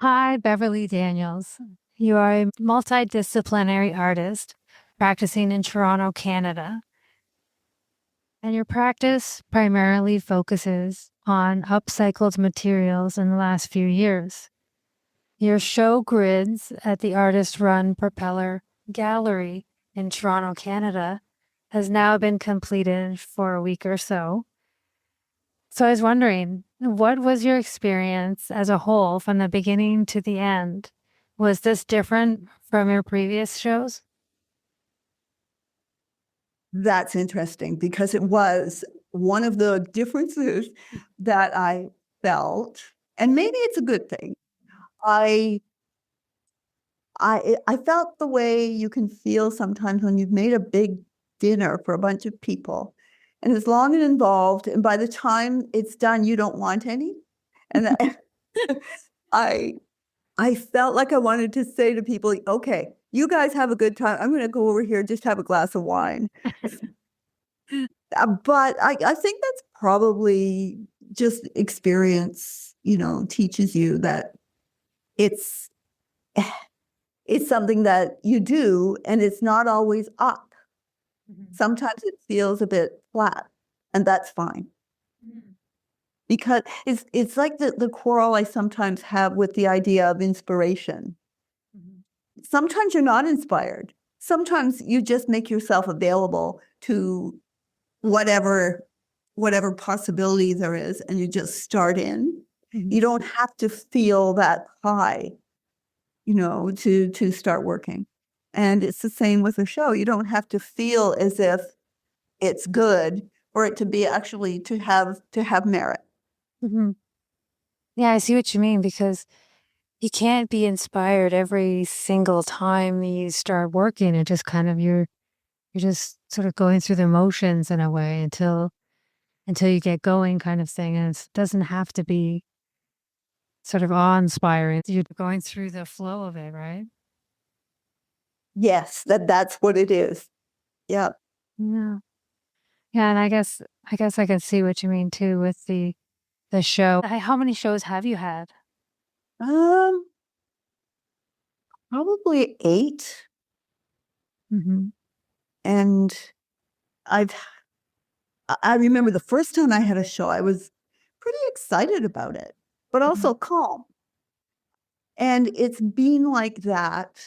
Hi, Beverley Daniels. You are a multi-disciplinary artist practicing in Toronto, Canada. And your practice primarily focuses on upcycled materials in the last few years. Your show grids at the artist-run Propeller Gallery in Toronto, Canada has now been completed for a week or so. So I was wondering, what was your experience as a whole from the beginning to the end? Was this different from your previous shows? That's interesting because it was one of the differences that I felt, and maybe it's a good thing. I I felt the way you can feel sometimes when you've made a big dinner for a bunch of people, and it's long and involved, and by the time it's done, you don't want any. And I I felt like I wanted to say to people, okay, you guys have a good time. I'm going to go over here and just have a glass of wine. But I think that's probably just experience, teaches you that it's it's something that you do and it's not always up. Sometimes it feels a bit flat, and that's fine. Because it's like the quarrel I sometimes have with the idea of inspiration. Sometimes you're not inspired. Sometimes you just make yourself available to whatever possibility there is, and you just start in. You don't have to feel that high, to start working. And it's the same with a show. You don't have to feel as if it's good for it to be actually to have merit. Mm-hmm. Yeah, I see what you mean, because you can't be inspired every single time you start working. It just kind of you're just sort of going through the motions in a way until you get going, kind of thing. And it doesn't have to be sort of awe-inspiring. You're going through the flow of it, right? Yes, that's what it is. Yeah. Yeah. Yeah, and I guess I can see what you mean too with the show. How many shows have you had? Um, Probably 8. Mm-hmm. And I've I remember the first time I had a show, I was pretty excited about it, but also calm. And it's been like that,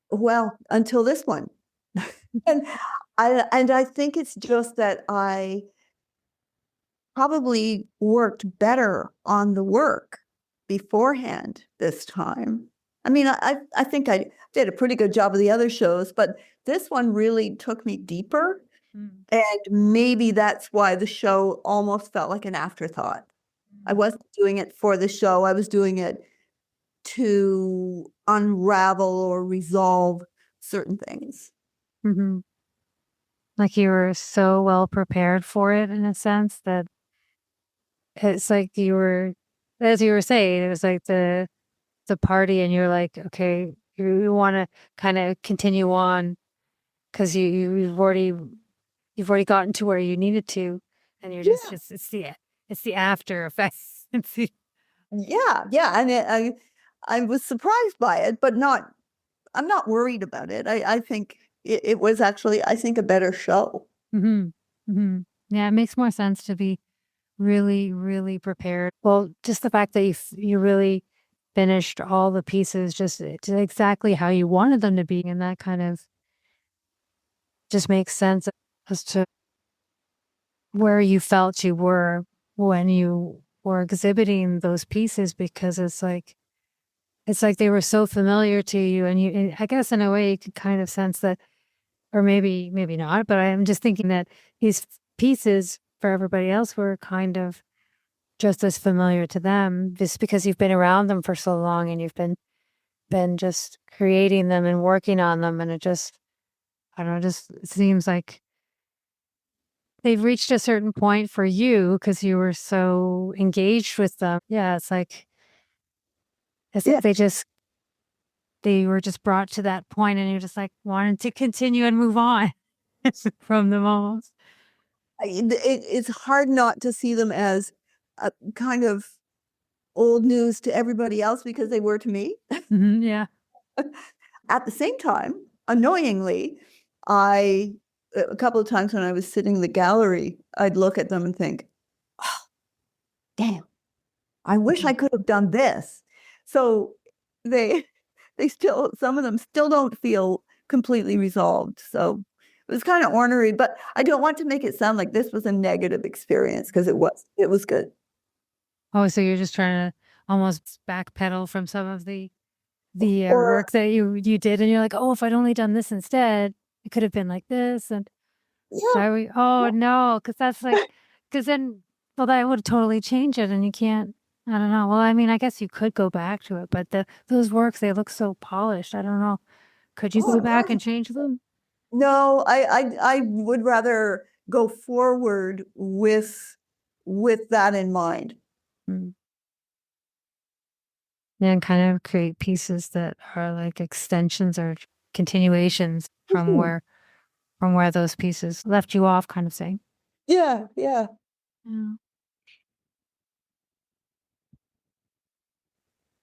well, until this one. And I think it's just that I probably worked better on the work beforehand this time. I mean, I think I did a pretty good job of the other shows, but this one really took me deeper. And maybe that's why the show almost felt like an afterthought. I wasn't doing it for the show. I was doing it to unravel or resolve certain things. Mm-hmm. Like you were so well prepared for it in a sense that it's like you were, as you were saying, it was like the party, and you're like, okay, you want to kind of continue on because you've already gotten to where you needed to, and you're Yeah. just it's the after effects. Yeah, yeah, and I was surprised by it, but I'm not worried about it. I think it was actually, I think, a better show. Mm-hmm. Mm-hmm. Yeah, it makes more sense to be really, really prepared. Well, just the fact that you really finished all the pieces just exactly how you wanted them to be, and that kind of just makes sense as to where you felt you were when you were exhibiting those pieces, because it's like they were so familiar to you, and I guess in a way you could kind of sense that, or maybe not, but I'm just thinking that these pieces for everybody else were kind of just as familiar to them, just because you've been around them for so long, and you've been just creating them and working on them, and it just, I don't know, just it seems like they've reached a certain point for you because you were so engaged with them. Yeah, it's like Yeah, they were just brought to that point, and you're just like wanting to continue and move on from them almost. it's hard not to see them as a kind of old news to everybody else because they were to me. Yeah. At the same time, annoyingly, a couple of times when I was sitting in the gallery, I'd look at them and think, oh, damn, I wish I could have done this. So they, some of them still don't feel completely resolved. So it was kind of ornery, but I don't want to make it sound like this was a negative experience because it was good. Oh, so you're just trying to almost backpedal from some of the Or, work that you did, and you're like, oh, if I'd only done this instead, it could have been like this, and yeah, I would, oh no, because that's like, because then, well, that would totally change it, and you can't. I don't know. Well, I mean, I guess you could go back to it, but those works, they look so polished. I don't know. Could you go oh, back and change them? no, I would rather go forward with that in mind. Mm. And kind of create pieces that are like extensions or continuations Mhm. from where those pieces left you off, kind of thing. Yeah, yeah. Yeah.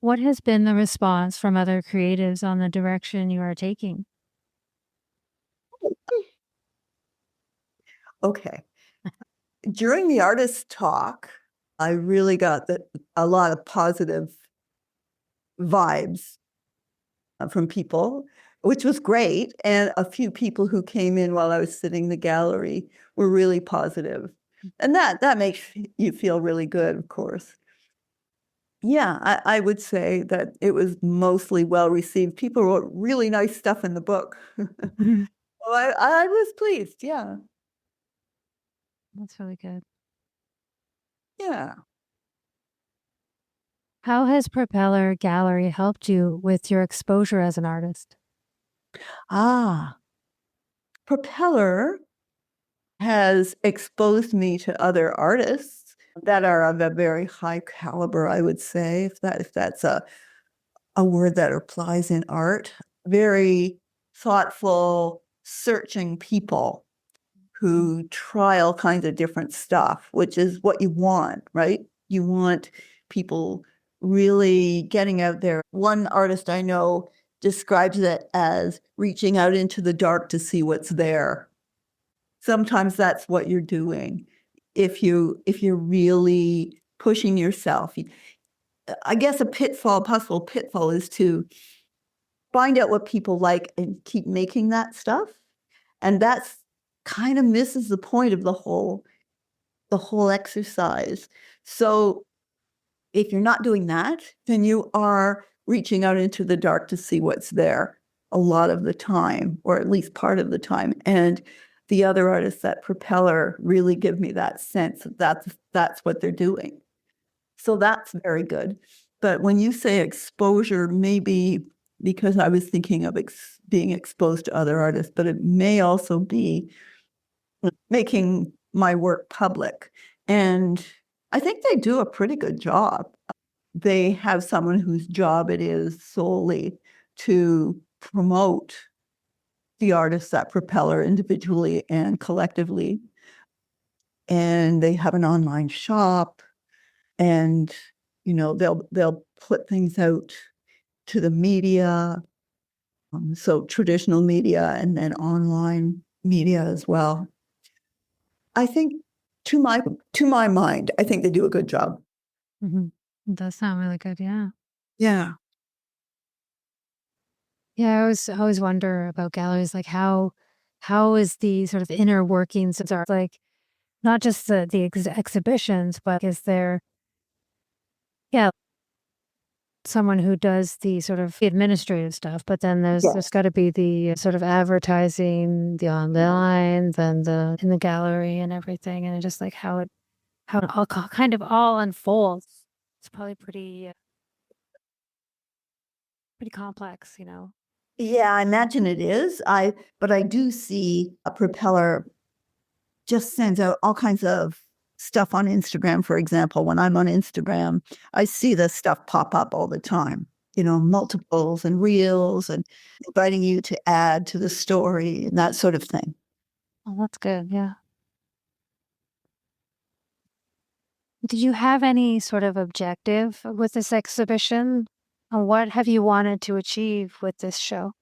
What has been the response from other creatives on the direction you are taking? Okay. During the artist talk, I really got a lot of positive vibes from people, which was great. And a few people who came in while I was sitting in the gallery were really positive. And that makes you feel really good, of course. Yeah, I would say that it was mostly well received. People wrote really nice stuff in the book. Mhm. Well, I was pleased. Yeah. That's really good. Yeah. How has Propeller Gallery helped you with your exposure as an artist? Ah, Propeller has exposed me to other artists that are of a very high caliber, I would say, if that's a word that applies in art. Very thoughtful, searching people who try all kinds of different stuff, which is what you want, right? You want people really getting out there. One artist I know describes it as reaching out into the dark to see what's there. Sometimes that's what you're doing. If you're really pushing yourself. I guess possible pitfall is to find out what people like and keep making that stuff. And that's kind of misses the point of the whole exercise. So if you're not doing that, then you are reaching out into the dark to see what's there a lot of the time, or at least part of the time. And the other artists at Propeller really give me that sense that that's what they're doing. So that's very good. But when you say exposure, maybe because I was thinking of being exposed to other artists, but it may also be making my work public. And I think they do a pretty good job. They have someone whose job it is solely to promote the artists at Propeller individually and collectively. And they have an online shop, and they'll put things out to the media, so traditional media and then online media as well. I think, to my mind, I think they do a good job. Mhm. It does sound really good. Yeah. Yeah. Yeah. I always wonder about galleries, like how is the sort of inner workings of art, like not just the exhibitions, but is there, yeah, someone who does the sort of administrative stuff, but then there's Yes. got to be the sort of advertising, the online, then the in the gallery and everything, and just like how it all kind of all unfolds. It's probably pretty complex, you know. Yeah, I imagine it is. But I do see a Propeller just sends out all kinds of stuff on Instagram, for example. When I'm on Instagram, I see this stuff pop up all the time, multiples and reels and inviting you to add to the story and that sort of thing. Oh, that's good. Yeah. Did you have any sort of objective with this exhibition? What have you wanted to achieve with this show?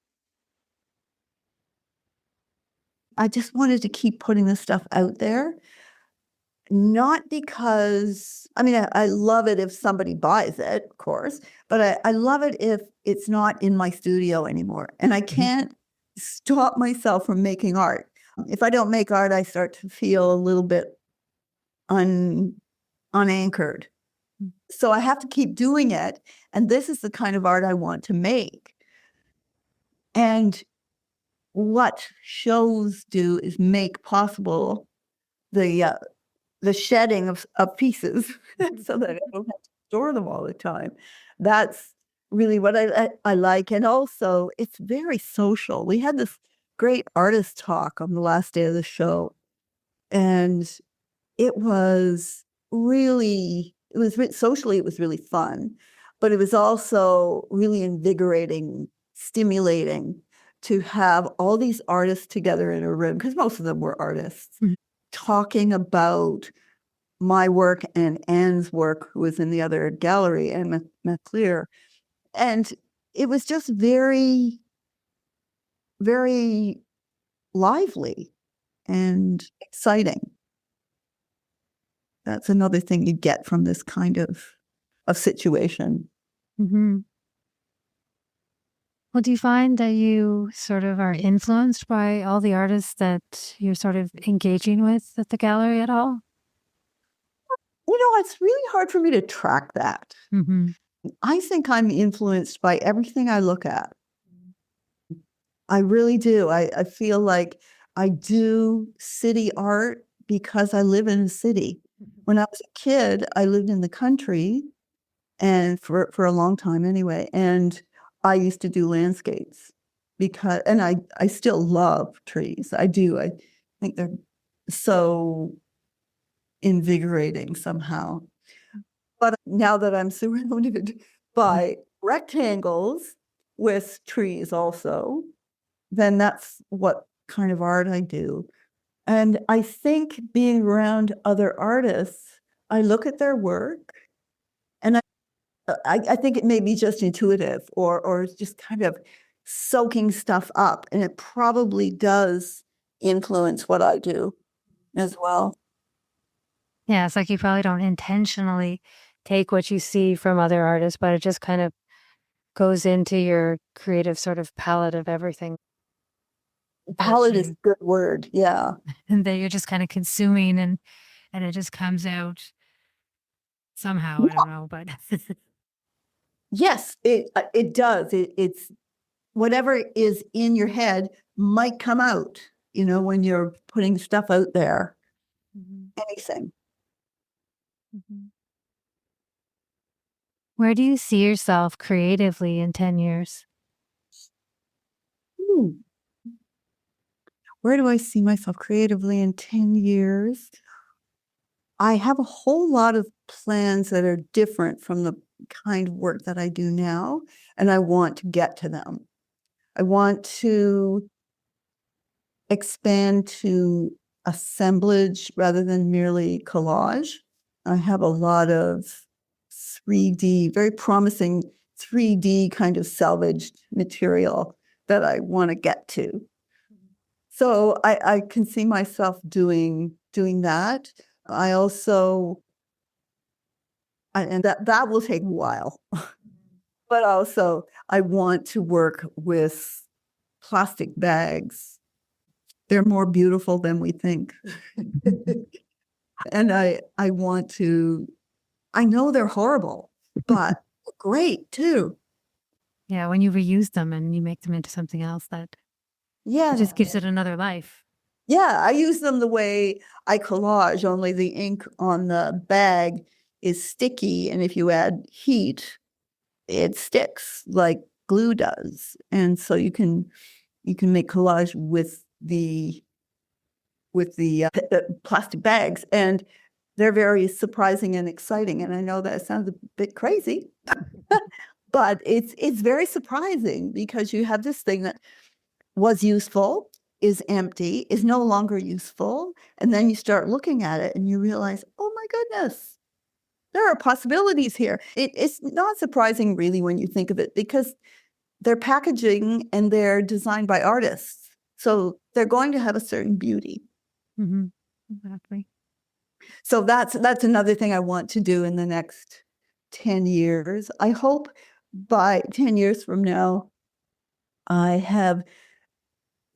I just wanted to keep putting this stuff out there, not because, I mean, I love it if somebody buys it, of course, but I love it if it's not in my studio anymore. And I can't stop myself from making art. If I don't make art, I start to feel a little bit unanchored. So I have to keep doing it. And this is the kind of art I want to make. And what shows do is make possible the shedding of pieces so that I don't have to store them all the time. That's really what I like. And also, it's very social. We had this great artist talk on the last day of the show, and it was socially, it was really fun, but it was also really invigorating, stimulating to have all these artists together in a room, because most of them were artists, talking about my work and Anne's work, who was in the other gallery, and McClear. And it was just very, very lively and exciting. That's another thing you get from this kind of situation. Mm-hmm. Well, do you find that you sort of are influenced by all the artists that you're sort of engaging with at the gallery at all? It's really hard for me to track that. Mm-hmm. I think I'm influenced by everything I look at. I really do. I feel like I do city art because I live in a city. When I was a kid, I lived in the country, and for a long time anyway, and I used to do landscapes and I still love trees. I do. I think they're so invigorating somehow. But now that I'm surrounded by rectangles with trees also, then that's what kind of art I do. And I think being around other artists, I look at their work, and I think it may be just intuitive, or just kind of soaking stuff up. And it probably does influence what I do as well. Yeah, it's like you probably don't intentionally take what you see from other artists, but it just kind of goes into your creative sort of palette of everything that Palette is you a good word. Yeah. and that you're just kind of consuming and it just comes out somehow. I don't know, but Yes, it does. It's whatever is in your head might come out, when you're putting stuff out there. Mhm, Anything. mhm. Where do you see yourself creatively in 10 years? Hmm. Where do I see myself creatively in 10 years? I have a whole lot of plans that are different from the kind of work that I do now, and I want to get to them. I want to expand to assemblage rather than merely collage. I have a lot of 3D, very promising 3D kind of salvaged material that I want to get to. So I can see myself doing that. I also, and that will take a while, but also I want to work with plastic bags. They're more beautiful than we think. And I want to, I know they're horrible, but great too. Yeah, when you reuse them and you make them into something else that it Yeah. just gives it another life. Yeah, I use them the way I collage, only the ink on the bag is sticky, and if you add heat, it sticks like glue does. And so you can make collage with the plastic bags, and they're very surprising and exciting. And I know that sounds a bit crazy, but it's very surprising because you have this thing that was useful, is empty, is no longer useful, and then you start looking at it and you realize, oh my goodness, there are possibilities here. It's not surprising really when you think of it, because they're packaging and they're designed by artists. So they're going to have a certain beauty. Mm-hmm. Exactly. So that's another thing I want to do in the next 10 years. I hope by 10 years from now, I have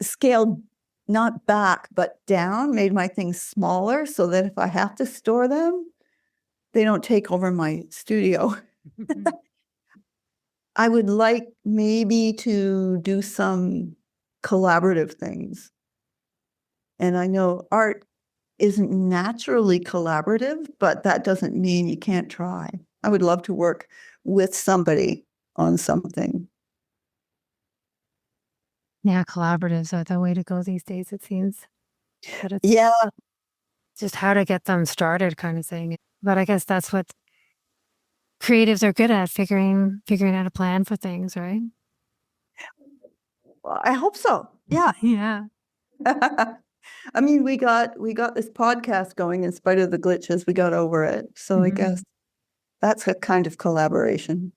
scaled not back, but down, made my things smaller so that if I have to store them, they don't take over my studio. I would like maybe to do some collaborative things. And I know art isn't naturally collaborative, but that doesn't mean you can't try. I would love to work with somebody on something. Yeah, collaboratives are the way to go these days, it seems. But it's Yeah, just how to get them started kind of thing. But I guess that's what creatives are good at, figuring out a plan for things, right? well, I hope so. Yeah. Yeah. I mean, we got this podcast going in spite of the glitches. We got over it. So I guess that's a kind of collaboration.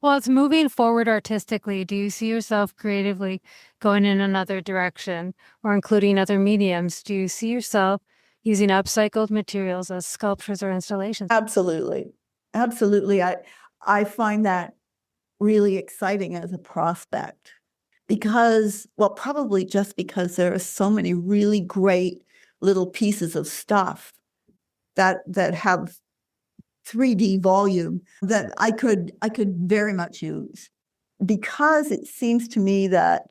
Well, it's moving forward artistically. Do you see yourself creatively going in another direction or including other mediums? Do you see yourself using upcycled materials as sculptures or installations? Absolutely. Absolutely. I find that really exciting as a prospect because, well, probably just because there are so many really great little pieces of stuff that have 3D volume that I could very much use, because it seems to me that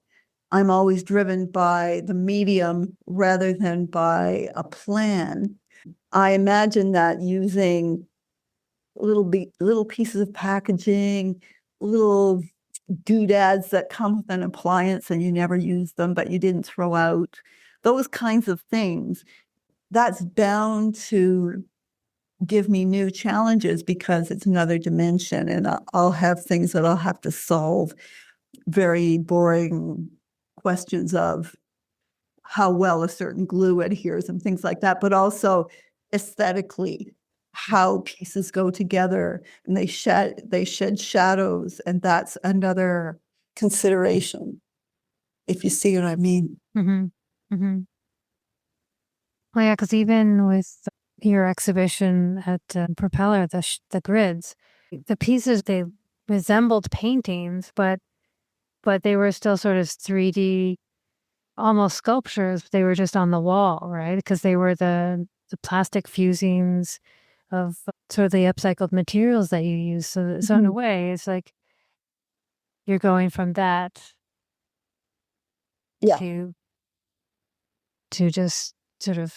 I'm always driven by the medium rather than by a plan. I imagine that using little pieces of packaging, little doodads that come with an appliance and you never use them, but you didn't throw out, those kinds of things, that's bound to give me new challenges because it's another dimension, and I'll have things that I'll have to solve, very boring questions of how well a certain glue adheres and things like that, but also aesthetically, how pieces go together and they shed shadows, and that's another consideration, if you see what I mean. Mm-hmm. Mm-hmm. Well, yeah, because even with your exhibition at Propeller, the grids, the pieces, they resembled paintings, but they were still sort of 3D, almost sculptures. They were just on the wall, right? Because they were the plastic fusings of sort of the upcycled materials that you use. So in a way, it's like you're going from that Yeah. to just sort of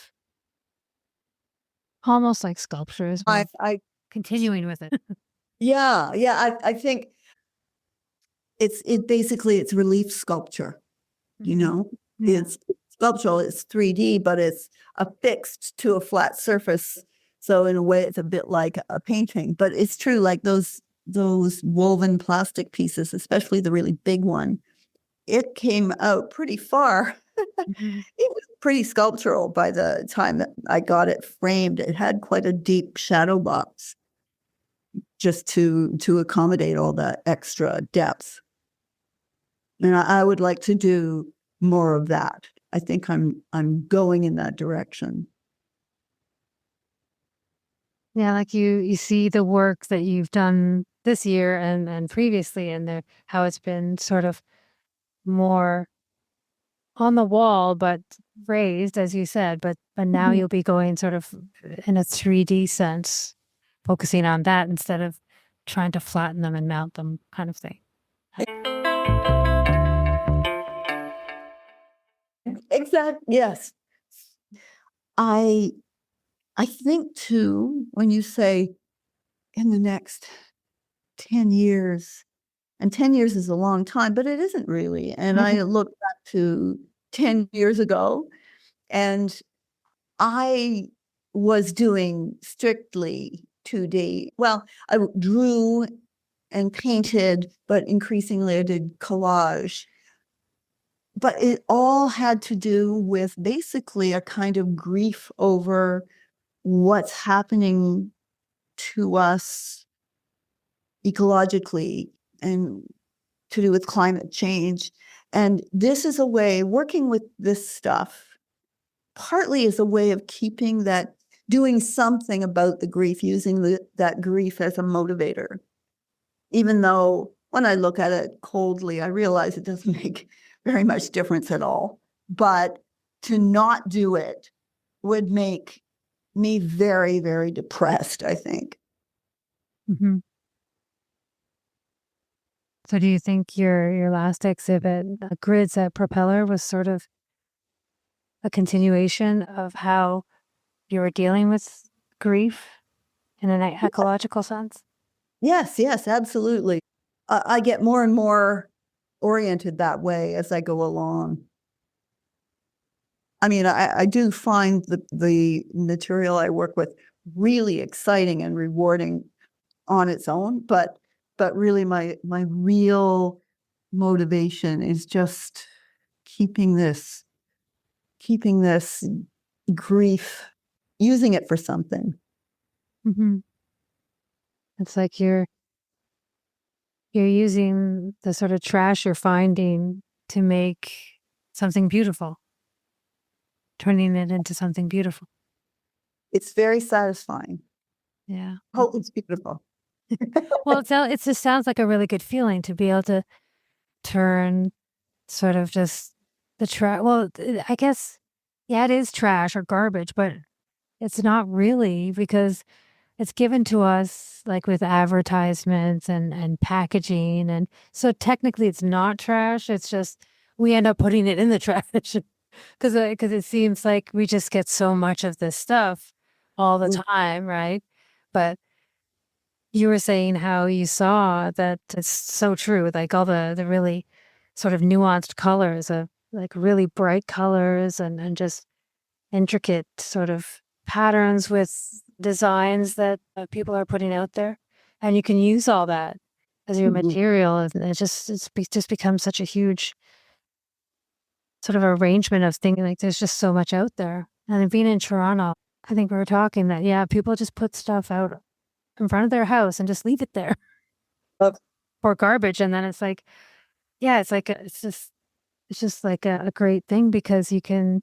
almost like sculptures, I continuing with it. I think it's relief sculpture, you know. Yeah. It's sculptural, it's 3D, but it's affixed to a flat surface. So in a way, it's a bit like a painting. But it's true, like those woven plastic pieces, especially the really big one, it came out pretty far. Mhm. It was pretty sculptural by the time that I got it framed. It had quite a deep shadow box just to accommodate all that extra depth. And I would like to do more of that. I think I'm going in that direction. Yeah, like you see the work that you've done this year and previously, and how it's been sort of more on the wall, but raised, as you said. But now Mhm. you'll be going sort of in a 3D sense, focusing on that instead of trying to flatten them and mount them, kind of thing. Exactly. Yes. I I think too, when you say in the next 10 years, and 10 years is a long time, but it isn't really. And I look back to 10 years ago, and I was doing strictly 2D. Well, I drew and painted, but increasingly I did collage. But it all had to do with basically a kind of grief over what's happening to us ecologically and to do with climate change. And this is a way, working with this stuff, partly is a way of keeping that, doing something about the grief, using that grief as a motivator. Even though when I look at it coldly, I realize it doesn't make very much difference at all. But to not do it would make me very, very depressed, I think. Hmm. So do you think your last exhibit, Grids at Propeller, was sort of a continuation of how you were dealing with grief in an ecological sense? Yes, yes, absolutely. I get more and more oriented that way as I go along. I mean, I do find the material I work with really exciting and rewarding on its own, but really my real motivation is just keeping this keeping this grief, using it for something. Hmm. It's like you're using the sort of trash you're finding to make something beautiful, turning it into something beautiful. It's very satisfying. Yeah. Oh, it's beautiful. Well, it just sounds like a really good feeling to be able to turn sort of just the trash. Well, I guess, yeah, it is trash or garbage, but it's not really because it's given to us like with advertisements and packaging. And so technically it's not trash. It's just we end up putting it in the trash because it seems like we just get so much of this stuff all the Mm. time, right? But you were saying how you saw that it's so true, like all the really sort of nuanced colors of like really bright colors and just intricate sort of patterns with designs that people are putting out there. And you can use all that as your Mhm. material. And just becomes such a huge sort of arrangement of things. Like there's just so much out there. And then being in Toronto, I think we were talking that, yeah, people just put stuff out in front of their house and just leave it there Uh, for garbage. And then it's like, yeah, it's like, it's just like a great thing because you can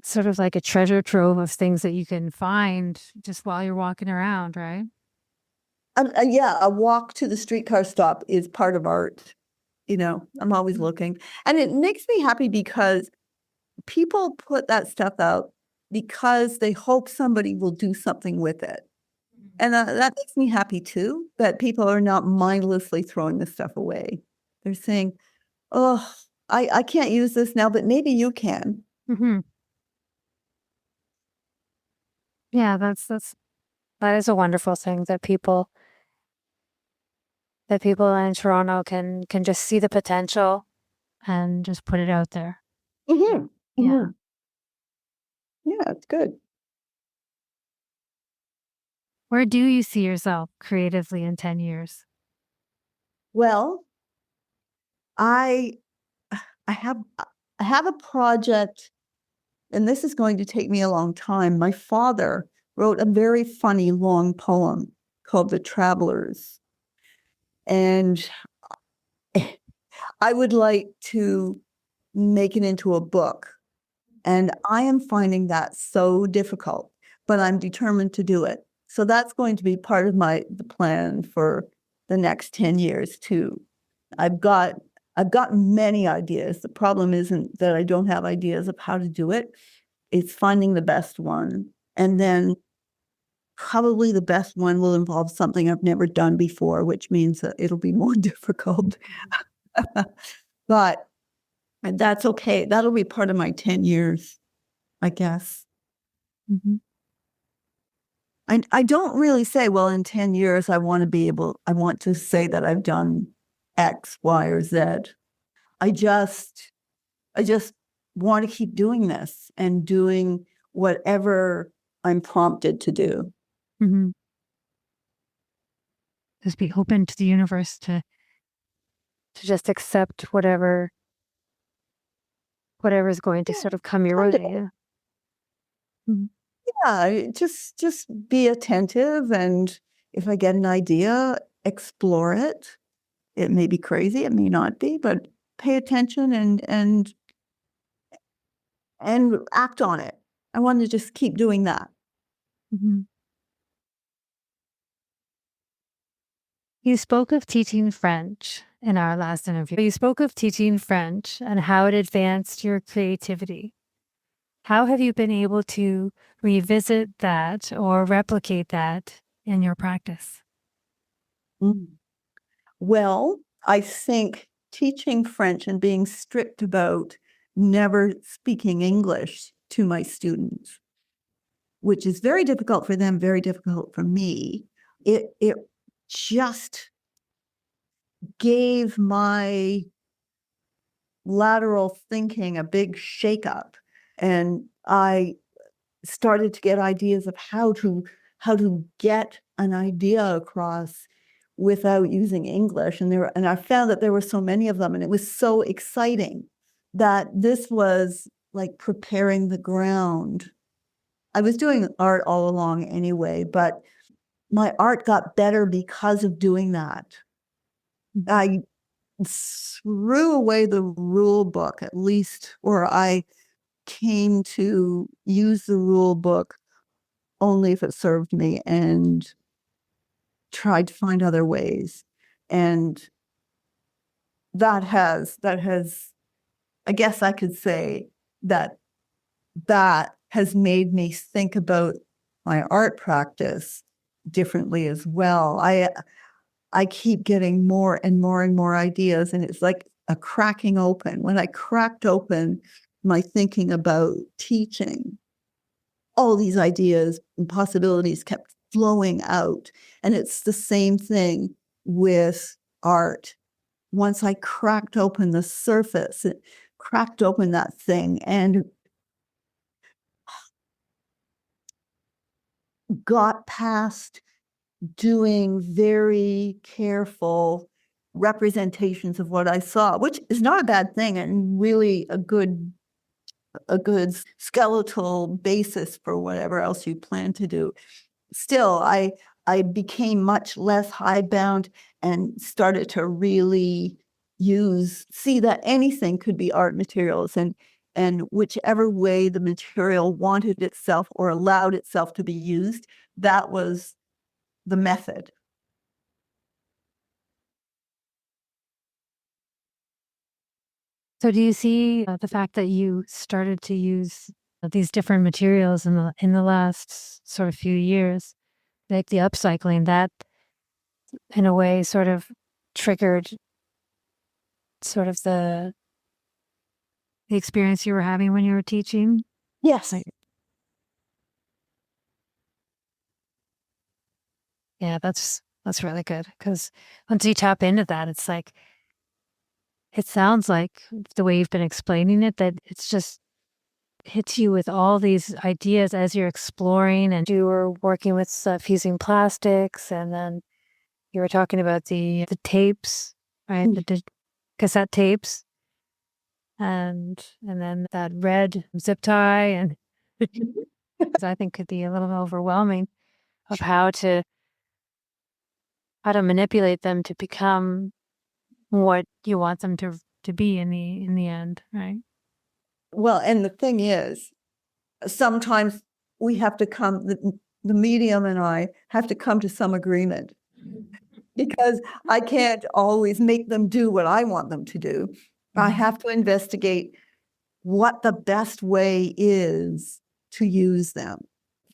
sort of like a treasure trove of things that you can find just while you're walking around, right? yeah, a walk to the streetcar stop is part of art. I'm always looking. And it makes me happy because people put that stuff out because they hope somebody will do something with it. And that makes me happy too, that people are not mindlessly throwing this stuff away. They're saying, oh, I can't use this now, but maybe you can. Mm-hmm. Yeah, that is a wonderful thing that people in Toronto can just see the potential and just put it out there. Hmm. Yeah. Hmm. Yeah, it's good. Where do you see yourself creatively in 10 years? Well, I I have I have a project, and this is going to take me a long time. My father wrote a very funny long poem called The Travelers. And I would like to make it into a book. And I am finding that so difficult, but I'm determined to do it. So that's going to be part of the plan for the next 10 years too. I've got I've got many ideas. The problem isn't that I don't have ideas of how to do it. It's finding the best one. And then probably the best one will involve something I've never done before, which means that it'll be more difficult. But that's okay. That'll be part of my 10 years, I guess. Mm-hmm. I don't really say, well, in 10 years, I want to say that I've done X, Y, or Z. I just, I just want to keep doing this and doing whatever I'm prompted to do. Mm-hmm. Just be open to the universe to just accept whatever is going to Yeah, sort of come your kind way. of. Yeah. Mhm. Yeah, just be attentive, and if I get an idea, explore it. It may be crazy, it may not be, but pay attention and act on it. I want to just keep doing that. Mhm. You spoke of teaching French in our last interview. You spoke of teaching French and how it advanced your creativity. How have you been able to revisit that or replicate that in your practice? Mm. Well, I think teaching French and being strict about never speaking English to my students, which is very difficult for them, very difficult for me. It just gave my lateral thinking a big shakeup, and I started to get ideas of how to get an idea across without using English. And I found that there were so many of them, and it was so exciting that this was like preparing the ground. I was doing art all along anyway, but my art got better because of doing that. I threw away the rule book, at least, or I came to use the rule book only if it served me, and tried to find other ways. And that has I guess I could say that that has made me think about my art practice differently as well. I keep getting more and more and more ideas, and it's like a cracking open. When I cracked open my thinking about teaching, all these ideas and possibilities kept flowing out. And it's the same thing with art. Once I cracked open the surface, it cracked open that thing and got past doing very careful representations of what I saw, which is not a bad thing and really a good skeletal basis for whatever else you plan to do. Still, I became much less hidebound and started to really see that anything could be art materials, and whichever way the material wanted itself or allowed itself to be used, that was the method. So do you see the fact that you started to use these different materials in the last sort of few years, like the upcycling, that in a way sort of triggered sort of the experience you were having when you were teaching? Yes. Like, yeah, that's really good because once you tap into that, it's like it sounds like the way you've been explaining it that it's just hits you with all these ideas as you're exploring, and you were working with stuff using plastics, and then you were talking about the tapes, right? Cassette tapes, and then that red zip tie, and 'cause I think could be a little overwhelming of how to manipulate them to become what you want them to be in the end, right? Well, and the thing is, sometimes we have to the medium and I have to come to some agreement, because I can't always make them do what I want them to do. I have to investigate what the best way is to use them.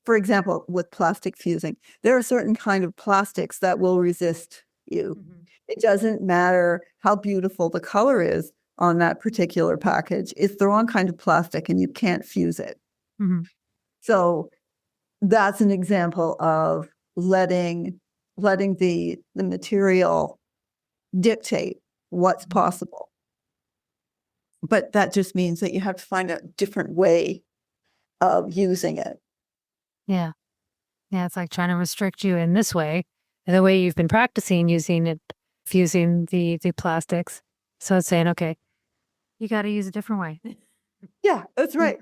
For example, with plastic fusing, there are certain kind of plastics that will resist you. Mhm. It doesn't matter how beautiful the color is on that particular package. It's the wrong kind of plastic and you can't fuse it. Mhm. So that's an example of letting the material dictate what's possible. But that just means that you have to find a different way of using it. Yeah. Yeah, it's like trying to restrict you in this way, and the way you've been practicing using it, fusing the plastics. So it's saying, okay, you got to use a different way. Yeah, that's right.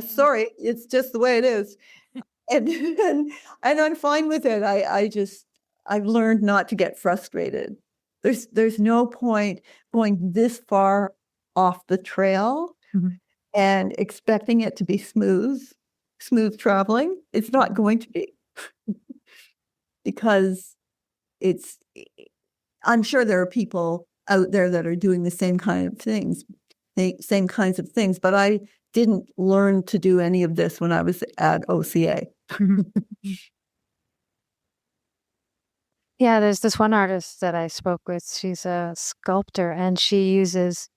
Sorry, it's just the way it is. and I'm fine with it. I've learned not to get frustrated. There's no point going this far off the trail and expecting it to be smooth traveling. It's not going to be, because it's, I'm sure there are people out there that are doing the same kind of things, the same kinds of things, but I didn't learn to do any of this when I was at OCA. Yeah, there's this one artist that I spoke with. She's a sculptor and she uses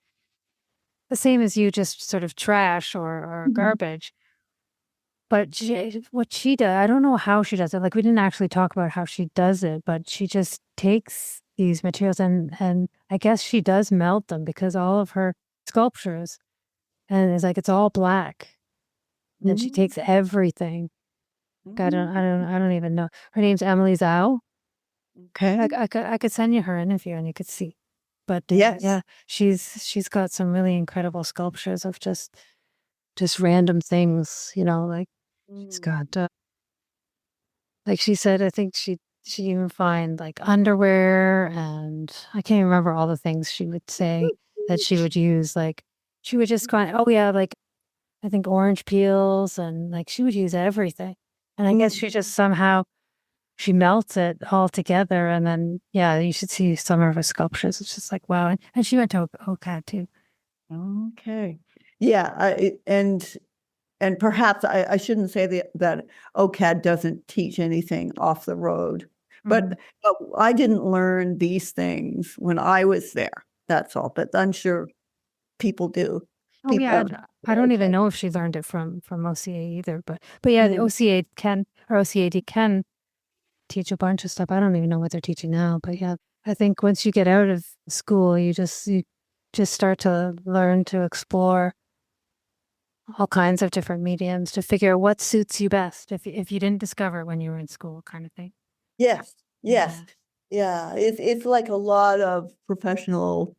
the same as you, just sort of trash or garbage. But what she does, I don't know how she does it. Like, we didn't actually talk about how she does it, but she just takes these materials and I guess she does melt them, because all of her sculptures, and it's like, it's all black. And she takes everything. I don't even know. Her name's Emily Zhao. Okay. I could send you her interview and you could see. But Yes. yeah, she's got some really incredible sculptures of just random things, like she's got like she said, I think she even find like underwear, and I can't remember all the things she would say that she would use. Like, she would just kind of, oh yeah, like I think orange peels, and like she would use everything. And I guess she just somehow she melts it all together, and then yeah, you should see some of her sculptures. It's just like wow. And she went to OCAD too. Okay. Yeah, and perhaps I shouldn't say that OCAD doesn't teach anything off the road, but I didn't learn these things when I was there. That's all. But I'm sure people do. Oh People yeah, have. I don't even know if she learned it from OCA either. But yeah, the OCA can, or OCAD can teach a bunch of stuff. I don't even know what they're teaching now. But yeah, I think once you get out of school, you just start to learn to explore all kinds of different mediums to figure out what suits you best, if you didn't discover it when you were in school, kind of thing. Yes, yes. Yeah, it's like a lot of professional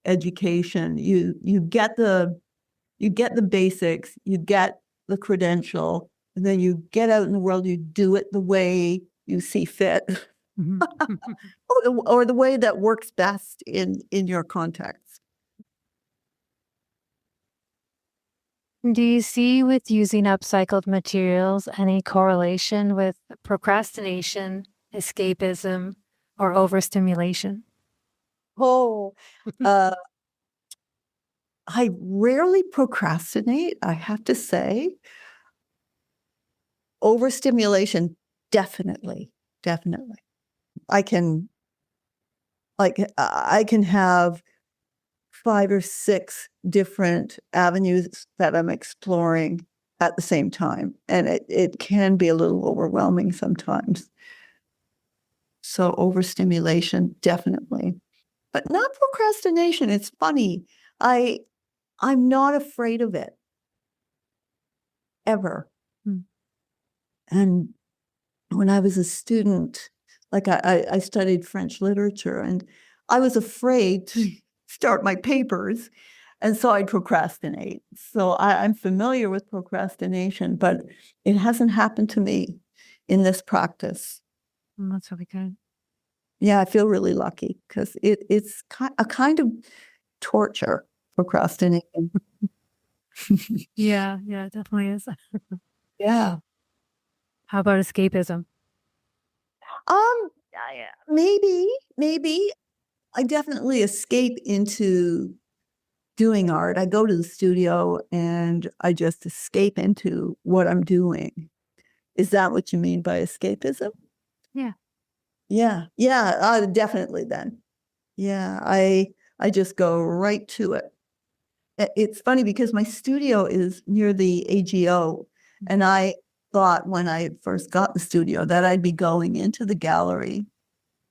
education. You get the basics, you get the credential, and then you get out in the world, you do it the way you see fit, or the way that works best in your context. Do you see, with using upcycled materials, any correlation with procrastination, escapism, or overstimulation? Oh, I rarely procrastinate, I have to say. Overstimulation, definitely, definitely. I can have 5 or 6 different avenues that I'm exploring at the same time, and it can be a little overwhelming sometimes. So overstimulation, definitely, but not procrastination. It's funny. I'm not afraid of it ever. And when I was a student, like I studied French literature, and I was afraid to start my papers, and so I'd procrastinate. So I'm familiar with procrastination, but it hasn't happened to me in this practice. That's really good. Yeah, I feel really lucky, because it's a kind of torture, procrastinating. Yeah, it definitely is. Yeah. How about escapism? Maybe I definitely escape into doing art. I go to the studio and I just escape into what I'm doing. Is that what you mean by escapism? Yeah. Yeah, definitely then. Yeah, I just go right to it. It's funny because my studio is near the AGO, and I thought when I first got the studio that I'd be going into the gallery,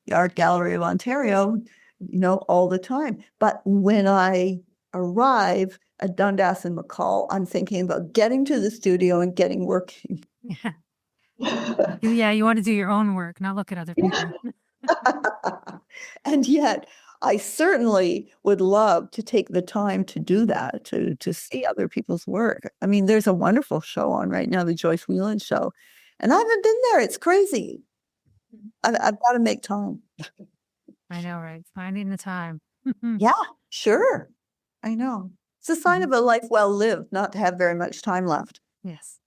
the Art Gallery of Ontario, all the time. But when I arrive at Dundas and McCall, I'm thinking about getting to the studio and getting working. Yeah, you want to do your own work, not look at other people. And yet I certainly would love to take the time to do that, to see other people's work. I mean, there's a wonderful show on right now, the Joyce Whelan show, and I haven't been there. It's crazy. I've got to make time. I know, right? Finding the time. Yeah, sure. I know. It's a sign of a life well lived, not to have very much time left. Yes.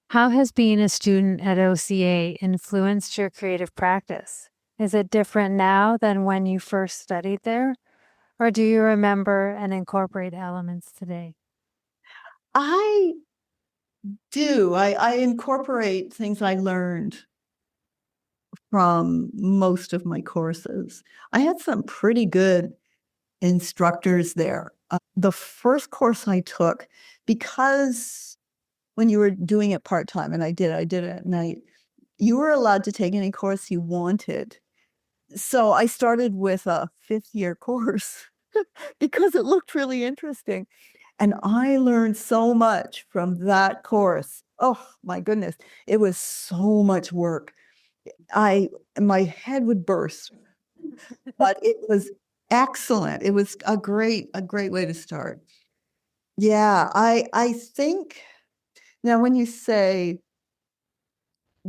How has being a student at OCA influenced your creative practice? Is it different now than when you first studied there? Or do you remember and incorporate elements today? I do. I incorporate things I learned from most of my courses. I had some pretty good instructors there. The first course I took, because when you were doing it part-time, and I did it at night, you were allowed to take any course you wanted. So I started with a fifth-year course because it looked really interesting. And I learned so much from that course. Oh my goodness. It was so much work. My head would burst, but it was excellent. It was a great way to start. Yeah, I think now when you say,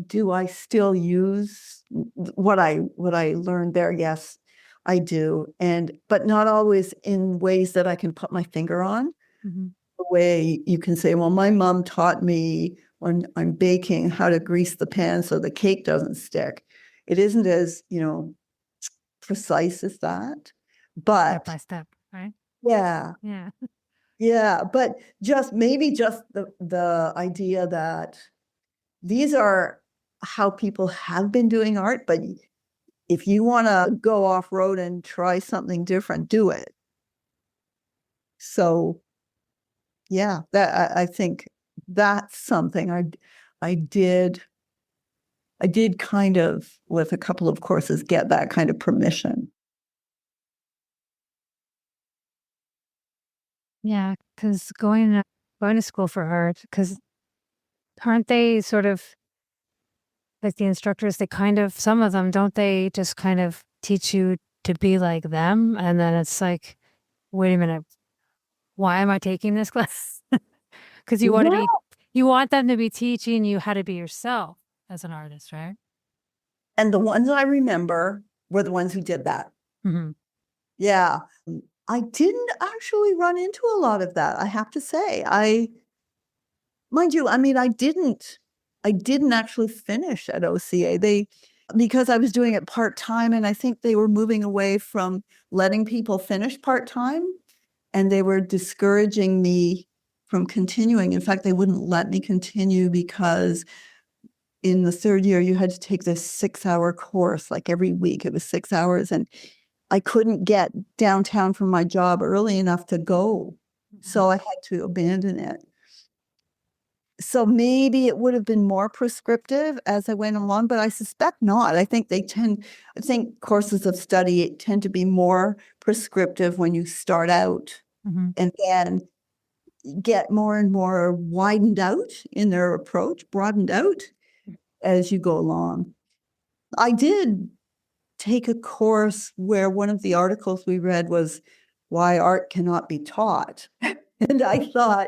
do I still use what I learned there? Yes, I do. But not always in ways that I can put my finger on. The way you can say, well, my mom taught me when I'm baking how to grease the pan so the cake doesn't stick. It isn't as, precise as that. Step But by step, right? yeah, Yeah. yeah. But maybe just the idea that these are how people have been doing art, but if you want to go off road and try something different, do it. So yeah, I think that's something I did kind of, with a couple of courses, get that kind of permission. Yeah, because going to school for art, because aren't they sort of like the instructors? They kind of, some of them, don't they just kind of teach you to be like them? And then it's like, wait a minute, why am I taking this class? Because Yeah. you want them to be teaching you how to be yourself as an artist, right? And the ones I remember were the ones who did that. Mm-hmm. Yeah. I didn't actually run into a lot of that, I have to say. Mind you, I mean, I didn't actually finish at OCA. Because I was doing it part-time, and I think they were moving away from letting people finish part-time, and they were discouraging me from continuing. In fact, they wouldn't let me continue because in the third year, you had to take this 6-hour course, like every week. It was 6 hours, and I couldn't get downtown from my job early enough to go. So I had to abandon it. So maybe it would have been more prescriptive as I went along, but I suspect not. I think courses of study tend to be more prescriptive when you start out, Mm-hmm. and then get more and more widened out in their approach, broadened out as you go along. I did take a course where one of the articles we read was why art cannot be taught. And I thought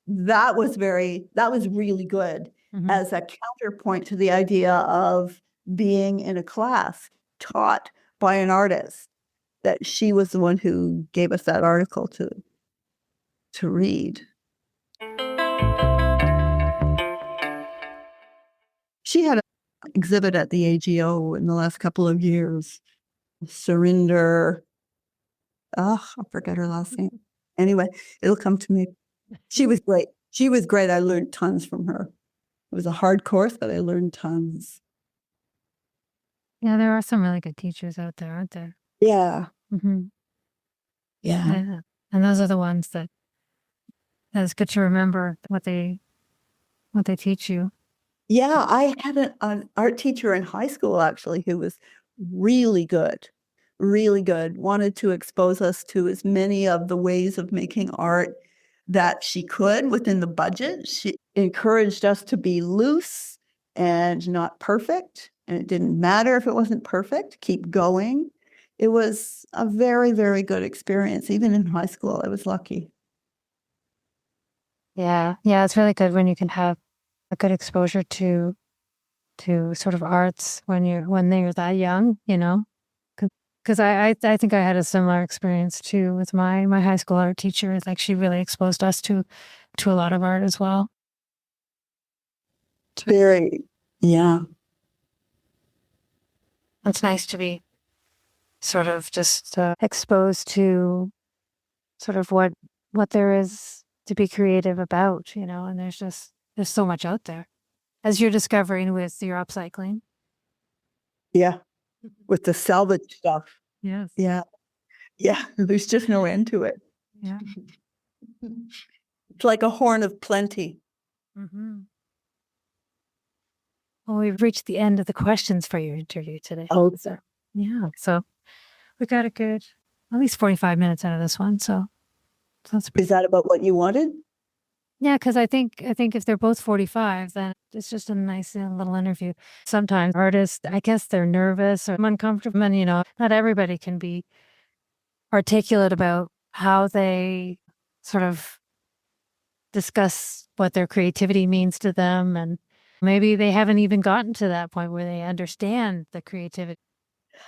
that was really good Mm-hmm. as a counterpoint to the idea of being in a class taught by an artist, that she was the one who gave us that article to read. She had an exhibit at the AGO in the last couple of years. Surinder, oh, I forget her last name. Anyway, it'll come to me. She was great. I learned tons from her. It was a hard course, but I learned tons. Yeah, there are some really good teachers out there, aren't there? Yeah. Mm-hmm. Yeah. Yeah. And those are the ones that it's good to remember what they teach you. Yeah, I had an art teacher in high school actually who was really good, wanted to expose us to as many of the ways of making art that she could within the budget. She encouraged us to be loose and not perfect. and it didn't matter if it wasn't perfect, keep going. It was a very, very good experience. Even in high school, I was lucky. Yeah. Yeah. It's really good when you can have a good exposure to sort of arts when they're that young, you know? Because I think I had a similar experience too with my high school art teacher. It's like she really exposed us to a lot of art as well. Very, yeah. It's nice to be sort of just exposed to sort of what there is to be creative about, you know, and there's so much out there as you're discovering with your upcycling. Yeah. With the salvage stuff. Yes. Yeah. Yeah. There's just no end to it. Yeah. It's like a horn of plenty. Mm-hmm. Well, we've reached the end of the questions for your interview today. Oh, Yeah. So we got a good at least 45 minutes out of this one. So that's is that about what you wanted? yeah, because I think if they're both 45, then it's just a nice little interview. Sometimes artists, I guess they're nervous or uncomfortable, and you know, not everybody can be articulate about how they sort of discuss what their creativity means to them, and maybe they haven't even gotten to that point where they understand the creativity.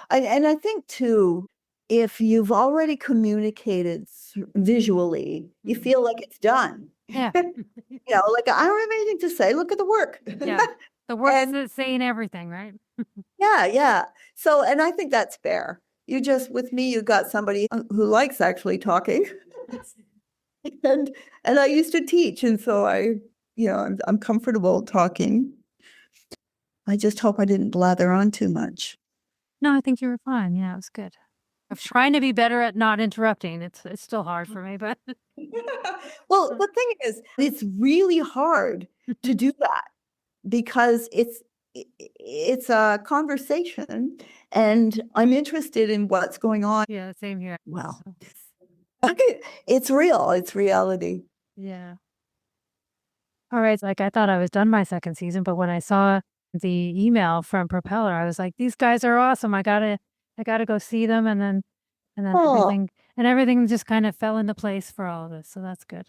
And I think too, if you've already communicated visually, you feel like it's done. Yeah. You know, like I don't have anything to say. Look at the work. Yeah. The work And is saying everything, right? yeah, yeah. So, and I think that's fair. You just, with me, you got somebody who likes actually talking. and I used to teach, and so I'm comfortable talking. I just hope I didn't blather on too much. No, I think you were fine. Yeah, it was good. I'm trying to be better at not interrupting. It's still hard for me, but Well, the thing is, it's really hard to do that because it's a conversation, and I'm interested in what's going on. yeah, same here. Well, it's real. It's reality. Yeah. All right. Like I thought I was done my second season, but when I saw the email from Propeller, I was like, these guys are awesome. I gotta go see them. And then Oh, everything just kind of fell into place for all of this. So that's good.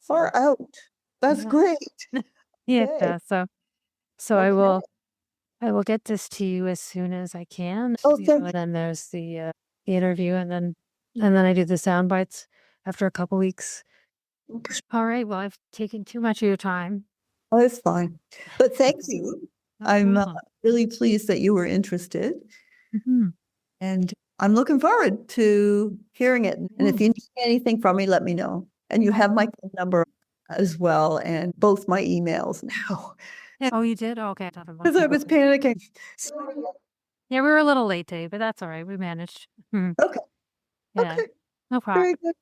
So, far out. That's yeah. great. Yeah. Okay. So Okay. I will get this to you as soon as I can. Oh, You know, thank and then there's the interview and then I do the sound bites after a couple weeks. you. All right. Well, I've taken too much of your time. Oh, it's fine. But thank you. No I'm problem. really pleased that you were interested, Mhm. and I'm looking forward to hearing it. And if you need anything from me, let me know. And you have my phone number as well, and both my emails now. Yeah. Oh, you did? Oh, okay. I thought Because I was panicking. Yeah, we were a little late today, but that's all right. We managed. Mhm. Okay. Yeah. Okay. No problem. Very good.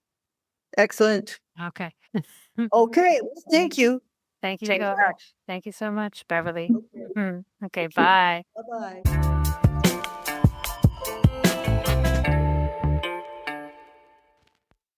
Excellent. Okay. Okay. Well, thank you. Thank you Take so care. much. Thank you so much, Beverly. Okay. Bye. Bye-bye.